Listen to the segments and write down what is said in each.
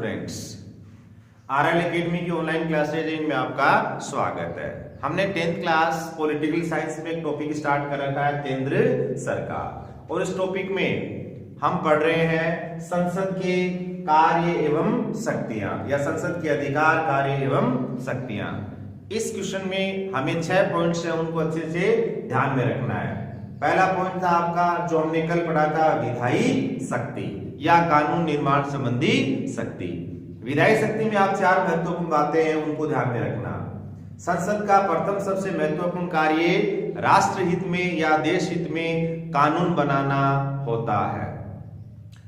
Students, RL academy की online classes इनमें आपका स्वागत है। हमने 10th क्लास पॉलिटिकल साइंस में एक टॉपिक स्टार्ट कर रखा है केंद्र सरकार, और इस टॉपिक में हम पढ़ रहे हैं संसद के कार्य एवं शक्तियां या संसद के अधिकार, कार्य एवं शक्तियां। इस क्वेश्चन में हमें 6 पॉइंट्स हैं, उनको अच्छे से ध्यान में रखना है। पहला पॉइंट था आपका जो हमने कल पढ़ा था, विधायी शक्ति या कानून निर्माण संबंधी शक्ति। विधायी शक्ति में आप 4 महत्वपूर्ण बातें हैं, उनको ध्यान में रखना। संसद का प्रथम सबसे महत्वपूर्ण कार्य राष्ट्र हित में या देश हित में कानून बनाना होता है।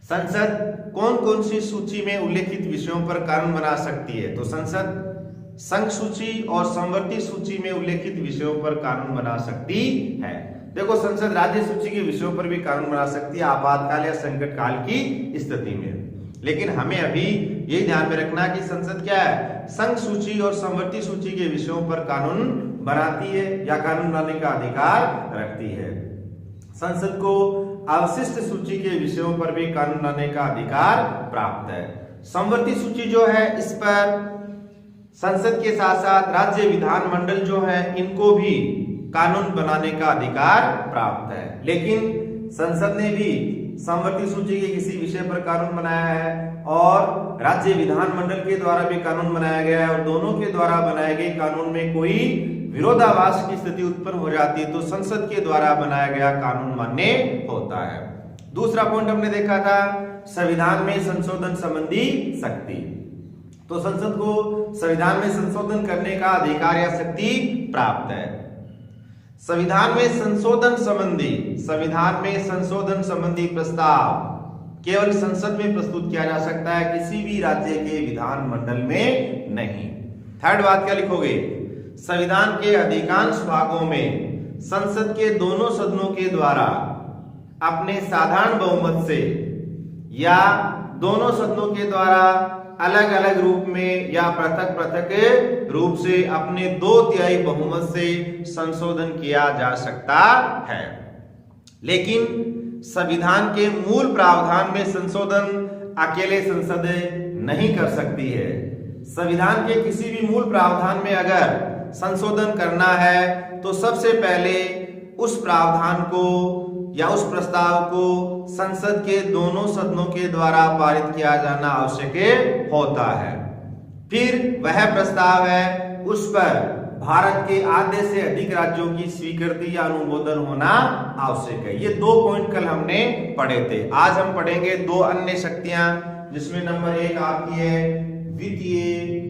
संसद कौन कौन सी सूची में उल्लेखित विषयों पर कानून बना सकती है? तो संसद संघ सूची और समवर्ती सूची में उल्लेखित विषयों पर कानून बना सकती है। देखो, संसद राज्य सूची के विषयों पर भी कानून बना सकती है आपातकाल या संकट काल की स्थिति में, लेकिन हमें अभी ये ध्यान में रखना कि संसद क्या है, संघ सूची और समवर्ती सूची के विषयों पर कानून बनाती है या कानून बनाने का अधिकार रखती है। संसद को अवशिष्ट सूची के विषयों पर भी कानून बनाने का अधिकार प्राप्त है। समवर्ती सूची जो है, इस पर संसद के साथ साथ राज्य विधानमंडल जो है, इनको भी कानून बनाने का अधिकार प्राप्त है। लेकिन संसद ने भी समवर्ती सूची के किसी विषय पर कानून बनाया है और राज्य विधानमंडल के द्वारा भी कानून बनाया गया है, और दोनों के द्वारा बनाए गए कानून में कोई विरोधाभास की स्थिति उत्पन्न हो जाती है तो संसद के द्वारा बनाया गया कानून मान्य होता है। दूसरा पॉइंट हमने देखा था संविधान में संशोधन संबंधी शक्ति। तो संसद को संविधान में संशोधन करने का अधिकार या शक्ति प्राप्त है। संविधान में संशोधन संबंधी प्रस्ताव केवल संसद में प्रस्तुत किया जा सकता है, किसी भी राज्य के विधानमंडल में नहीं। थर्ड बात क्या लिखोगे? संविधान के अधिकांश भागों में संसद के दोनों सदनों के द्वारा अपने साधारण बहुमत से या दोनों सदनों के द्वारा अलग अलग रूप में या पृथक पृथक रूप से अपने 2/3 बहुमत से संशोधन किया जा सकता है। लेकिन संविधान के मूल प्रावधान में संशोधन अकेले संसद नहीं कर सकती है। संविधान के किसी भी मूल प्रावधान में अगर संशोधन करना है तो सबसे पहले उस प्रावधान को या उस प्रस्ताव को संसद के दोनों सदनों के द्वारा पारित किया जाना आवश्यक होता है। फिर वह प्रस्ताव है, उस पर भारत के आधे से अधिक राज्यों की स्वीकृति या अनुमोदन होना आवश्यक है। ये 2 पॉइंट कल हमने पढ़े थे। आज हम पढ़ेंगे 2 अन्य शक्तियां, जिसमें नंबर 1 आपकी है वित्तीय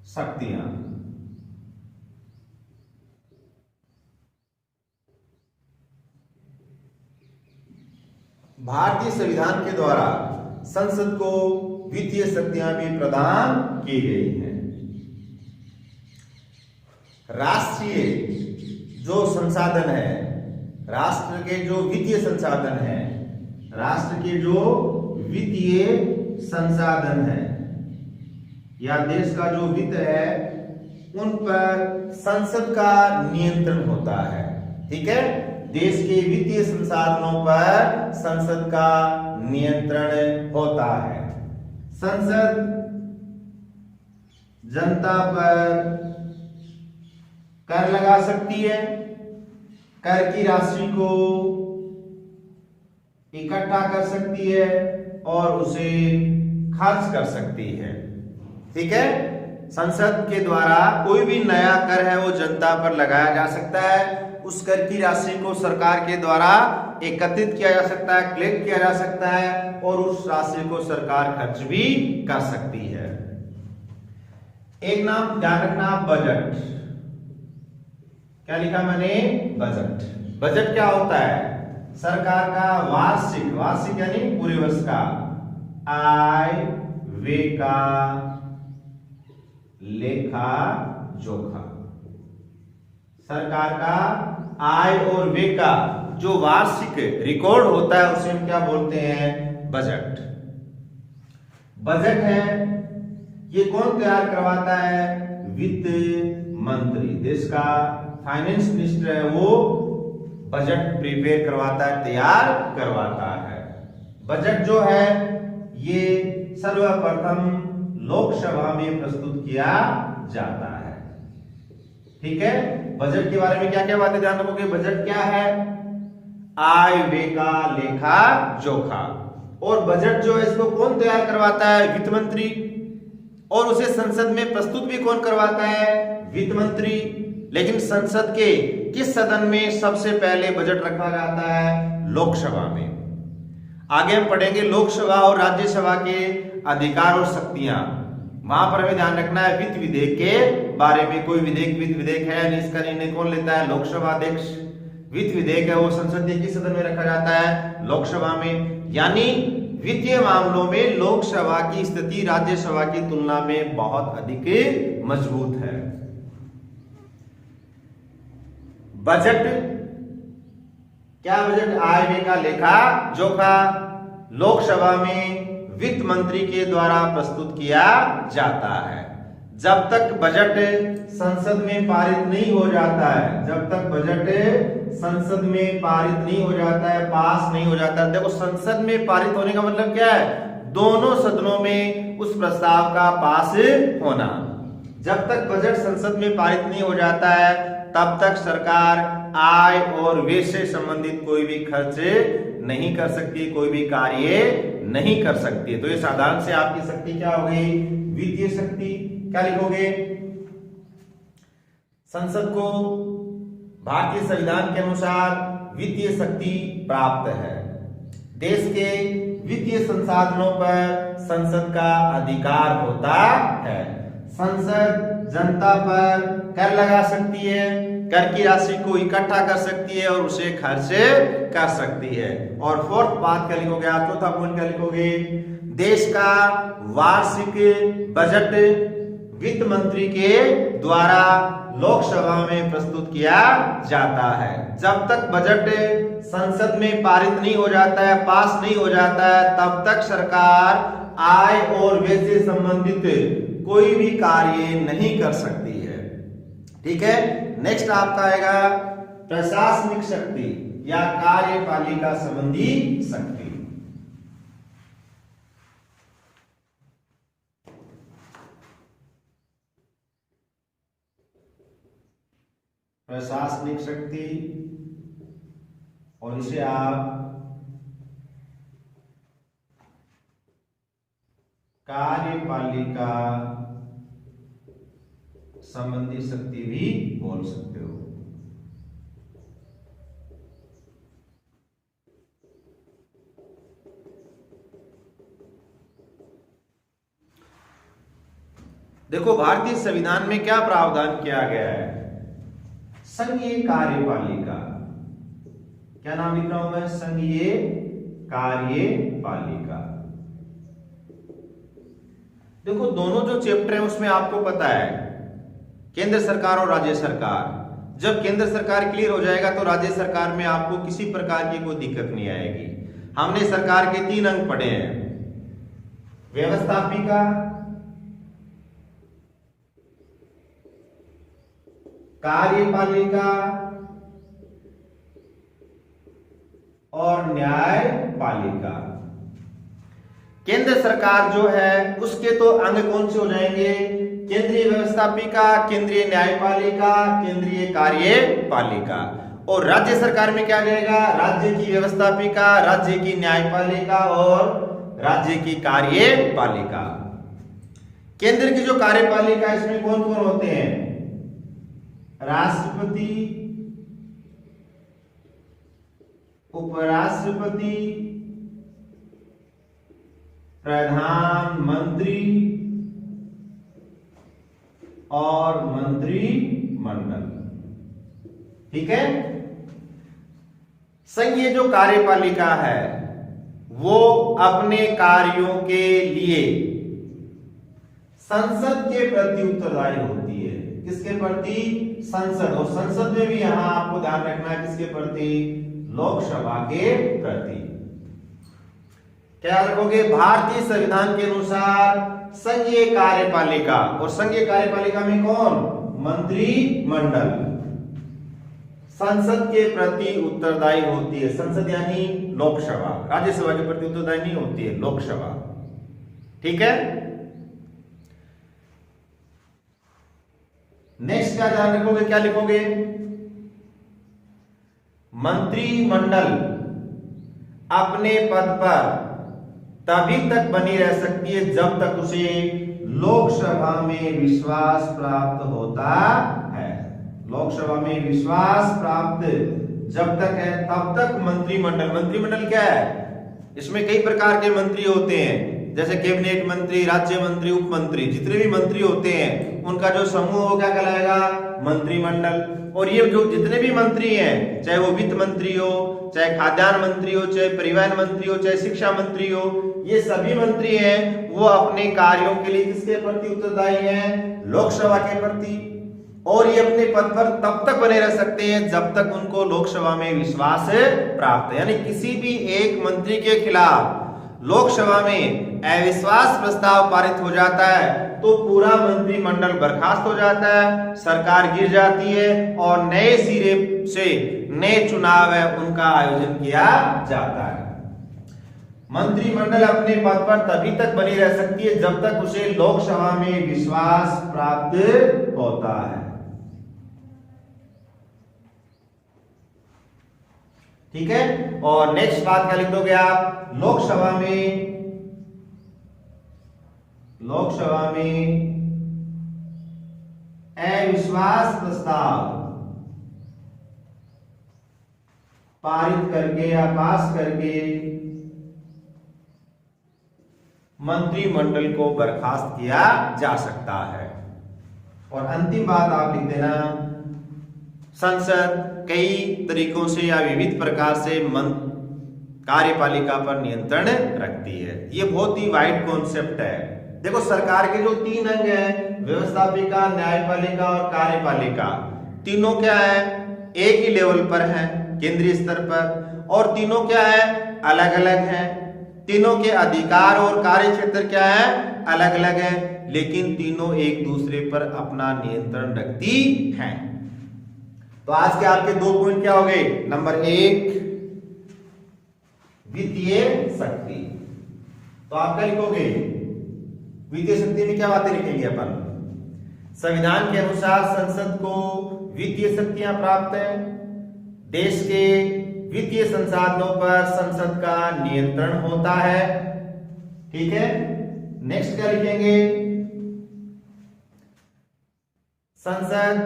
शक्तियां। भारतीय संविधान के द्वारा संसद को वित्तीय शक्तियां भी प्रदान की गई हैं। राष्ट्रीय जो संसाधन है, राष्ट्र के जो वित्तीय संसाधन है, राष्ट्र के जो वित्तीय संसाधन है या देश का जो वित्त है, उन पर संसद का नियंत्रण होता है। ठीक है, देश के वित्तीय संसाधनों पर संसद का नियंत्रण होता है। संसद जनता पर कर लगा सकती है, कर की राशि को इकट्ठा कर सकती है और उसे खर्च कर सकती है। ठीक है, संसद के द्वारा कोई भी नया कर है वो जनता पर लगाया जा सकता है। उस कर की राशि को सरकार के द्वारा एकत्रित किया जा सकता है, कलेक्ट किया जा सकता है, और उस राशि को सरकार खर्च भी कर सकती है। एक नाम ध्यान रखना, बजट। क्या लिखा मैंने? बजट। बजट क्या होता है? सरकार का वार्षिक यानी पूरे वर्ष का आय व्यय का लेखा जोखा। सरकार का आय और व्यय का जो वार्षिक रिकॉर्ड होता है उसे हम क्या बोलते हैं? बजट। बजट है, ये कौन तैयार करवाता है? वित्त मंत्री, देश का फाइनेंस मिनिस्टर है, वो बजट प्रिपेयर करवाता है, तैयार करवाता है। बजट जो है ये सर्वप्रथम लोकसभा में प्रस्तुत किया जाता है। ठीक है, बजट के बारे में क्या क्या बातें ध्यान रखोगे? बजट क्या है? आय व्यय का लेखा जोखा। और बजट जो है इसको कौन तैयार करवाता है? वित्त मंत्री। और उसे संसद में प्रस्तुत भी कौन करवाता है? वित्त मंत्री। लेकिन संसद के किस सदन में सबसे पहले बजट रखा जाता है? लोकसभा में। आगे हम पढ़ेंगे लोकसभा और राज्यसभा के अधिकार और शक्तियां। वहां पर हमें ध्यान रखना है वित्त विधेयक के बारे में। कोई विधेयक वित्त विधेयक है, इसका निर्णय कौन लेता है? लोकसभा अध्यक्ष। वित्त विधेयक है वो संसद के किस सदन में रखा जाता है? लोकसभा में। यानी वित्तीय मामलों में लोकसभा की स्थिति राज्यसभा की तुलना में बहुत अधिक मजबूत है। बजट क्या? बजट आय व्यय का लेखा जोखा लोकसभा में वित्त मंत्री के द्वारा प्रस्तुत किया जाता है। जब तक बजट संसद में पारित नहीं हो जाता है, जब तक बजट संसद में पारित नहीं हो जाता है, पास नहीं हो जाता है। देखो, संसद में पारित होने का मतलब क्या है? दोनों सदनों में उस प्रस्ताव का पास होना। जब तक बजट संसद में पारित नहीं हो जाता है तब तक सरकार आय और व्यय से संबंधित कोई भी खर्च नहीं कर सकती, कोई भी कार्य नहीं कर सकती। तो ये साधारण से आपकी शक्ति क्या हो गई? वित्तीय शक्ति। क्या लिखोगे? संसद को भारतीय संविधान के अनुसार वित्तीय शक्ति प्राप्त है। देश के वित्तीय संसाधनों पर संसद का अधिकार होता है। संसद जनता पर कर लगा सकती है, कर की राशि को इकट्ठा कर सकती है और उसे खर्च कर सकती है। और फोर्थ बात क्या लिखोगे आप? चौथा पॉइंट क्या लिखोगे? देश का वार्षिक बजट वित्त मंत्री के द्वारा लोकसभा में प्रस्तुत किया जाता है। जब तक बजट संसद में पारित नहीं हो जाता है, पास नहीं हो जाता है, तब तक सरकार आय और व्यय से संबंधित कोई भी कार्य नहीं कर सकती है। ठीक है, नेक्स्ट आपका आएगा प्रशासनिक शक्ति या कार्यपालिका संबंधी शक्ति। प्रशासनिक शक्ति, और इसे आप कार्यपालिका संबंधी शक्ति भी बोल सकते हो। देखो, भारतीय संविधान में क्या प्रावधान किया गया है? संघीय कार्यपालिका। क्या नाम लिख रहा हूं मैं? संघीय कार्यपालिका। देखो, दोनों जो चैप्टर है उसमें आपको पता है केंद्र सरकार और राज्य सरकार। जब केंद्र सरकार क्लियर हो जाएगा तो राज्य सरकार में आपको किसी प्रकार की कोई दिक्कत नहीं आएगी। हमने सरकार के 3 अंग पढ़े हैं: व्यवस्थापिका, कार्यपालिका और न्यायपालिका। केंद्र सरकार जो है उसके तो अंग कौन से हो जाएंगे? केंद्रीय व्यवस्थापिका, केंद्रीय न्यायपालिका, केंद्रीय कार्यपालिका। और राज्य सरकार में क्या जाएगा? राज्य की व्यवस्थापिका, राज्य की न्यायपालिका और राज्य की कार्यपालिका। केंद्र की जो कार्यपालिका इसमें कौन कौन होते हैं? राष्ट्रपति, उपराष्ट्रपति, प्रधानमंत्री और मंत्रिमंडल। ठीक है, संघीय जो कार्यपालिका है वो अपने कार्यों के लिए संसद के प्रति उत्तरदायी होती है। किसके प्रति? संसद। और संसद में भी यहां आपको ध्यान रखना है किसके प्रति? लोकसभा के प्रति। क्या रखोगे? भारतीय संविधान के अनुसार संघीय कार्यपालिका, और संघीय कार्यपालिका में कौन? मंत्रिमंडल। संसद के प्रति उत्तरदायी होती है। संसद यानी लोकसभा, राज्यसभा के प्रति उत्तरदायी नहीं होती है, लोकसभा। ठीक है। नेक्स्ट क्या ध्यान रखोगे, क्या लिखोगे? मंत्रिमंडल अपने पद पर तभी तक बनी रह सकती है जब तक उसे लोकसभा में विश्वास प्राप्त होता है। लोकसभा में विश्वास प्राप्त जब तक है तब तक मंत्रिमंडल क्या है? इसमें कई प्रकार के मंत्री होते हैं, जैसे कैबिनेट मंत्री, राज्य मंत्री, उप मंत्री, जितने भी मंत्री होते हैं उनका जो समूह हो क्या कहलाएगा? मंत्रिमंडल। और ये जो जितने भी मंत्री हैं, चाहे वो वित्त मंत्री हो, चाहे खाद्यान्न मंत्री हो, चाहे परिवहन मंत्री हो, चाहे शिक्षा मंत्री हो, ये सभी मंत्री हैं वो अपने कार्यों के लिए किसके प्रति उत्तरदायी हैं? लोकसभा के प्रति। और ये अपने पद पर तब तक बने रह सकते हैं जब तक उनको लोकसभा में विश्वास प्राप्त है। यानी किसी भी एक मंत्री के खिलाफ लोकसभा में अविश्वास प्रस्ताव पारित हो जाता है तो पूरा मंत्रिमंडल बर्खास्त हो जाता है, सरकार गिर जाती है और नए सिरे से नए चुनाव है उनका आयोजन किया जाता है। मंत्रिमंडल अपने पद पर तभी तक बनी रह सकती है जब तक उसे लोकसभा में विश्वास प्राप्त होता है। ठीक है। और नेक्स्ट बात क्या लिख दोगे आप? लोकसभा में अविश्वास प्रस्ताव पारित करके या पास करके मंत्रिमंडल को बर्खास्त किया जा सकता है। और अंतिम बात आप लिख देना, संसद कई तरीकों से या विविध प्रकार से कार्यपालिका पर नियंत्रण रखती है। ये बहुत ही वाइड कॉन्सेप्ट है। देखो, सरकार के जो 3 अंग हैं, व्यवस्थापिका, न्यायपालिका और कार्यपालिका, तीनों क्या है? एक ही लेवल पर है, केंद्रीय स्तर पर, और तीनों क्या है? अलग अलग हैं। तीनों के अधिकार और कार्य क्षेत्र क्या है? अलग अलग है, लेकिन तीनों एक दूसरे पर अपना नियंत्रण रखती हैं। तो आज के आपके 2 पॉइंट क्या हो गए? नंबर 1 वित्तीय शक्ति। तो आप क्या लिखोगे? वित्तीय शक्ति में क्या बातें लिखेंगे अपन? संविधान के अनुसार संसद को वित्तीय शक्तियां प्राप्त है। देश के वित्तीय संसाधनों पर संसद का नियंत्रण होता है। ठीक है। नेक्स्ट क्या लिखेंगे? संसद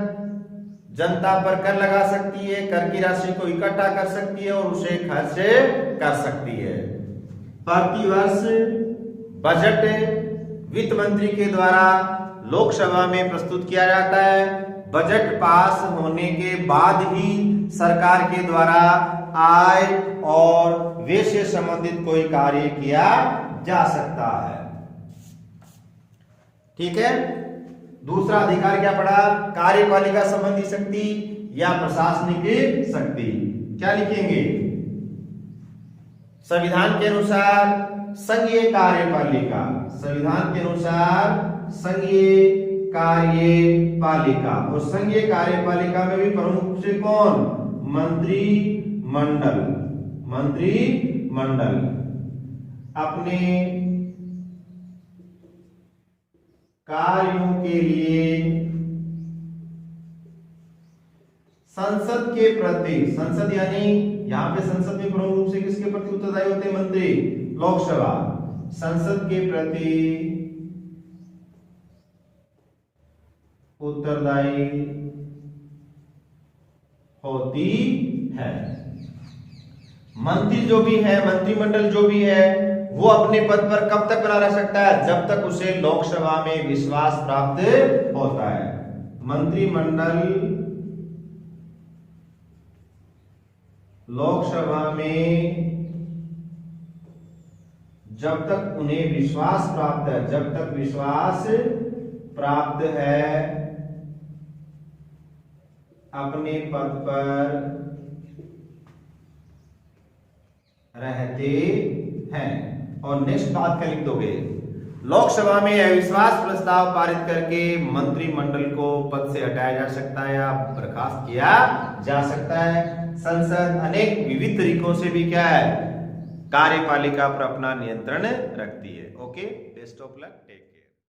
जनता पर कर लगा सकती है, कर की राशि को इकट्ठा कर सकती है और उसे खर्च कर सकती है। प्रतिवर्ष बजट वित्त मंत्री के द्वारा लोकसभा में प्रस्तुत किया जाता है। बजट पास होने के बाद ही सरकार के द्वारा आय और व्यय से संबंधित कोई कार्य किया जा सकता है। ठीक है। दूसरा अधिकार क्या पड़ा? कार्यपालिका संबंधी शक्ति या प्रशासनिक शक्ति। क्या लिखेंगे? संविधान के अनुसार संघीय कार्यपालिका, संविधान के अनुसार संघीय कार्यपालिका, और संघीय कार्यपालिका में भी प्रमुख रूप से कौन? मंत्रिमंडल। मंत्रिमंडल अपने कार्यों के लिए संसद के प्रति, संसद यानी यहां पे संसद में प्रमुख रूप से किसके प्रति उत्तरदायी होते हैं? मंत्री, लोकसभा। संसद के प्रति उत्तरदायी होती है। मंत्री जो भी है, मंत्रिमंडल जो भी है, वो अपने पद पर कब तक बना रह सकता है? जब तक उसे लोकसभा में विश्वास प्राप्त होता है। मंत्रिमंडल लोकसभा में जब तक उन्हें विश्वास प्राप्त है, जब तक विश्वास प्राप्त है, अपने पद पर रहते हैं। और नेक्स्ट बात क्या लिख दोगे? लोकसभा में अविश्वास प्रस्ताव पारित करके मंत्रिमंडल को पद से हटाया जा सकता है या बर्खास्त किया जा सकता है। संसद अनेक विविध तरीकों से भी क्या है, कार्यपालिका पर अपना नियंत्रण रखती है। Okay, best of luck, take care.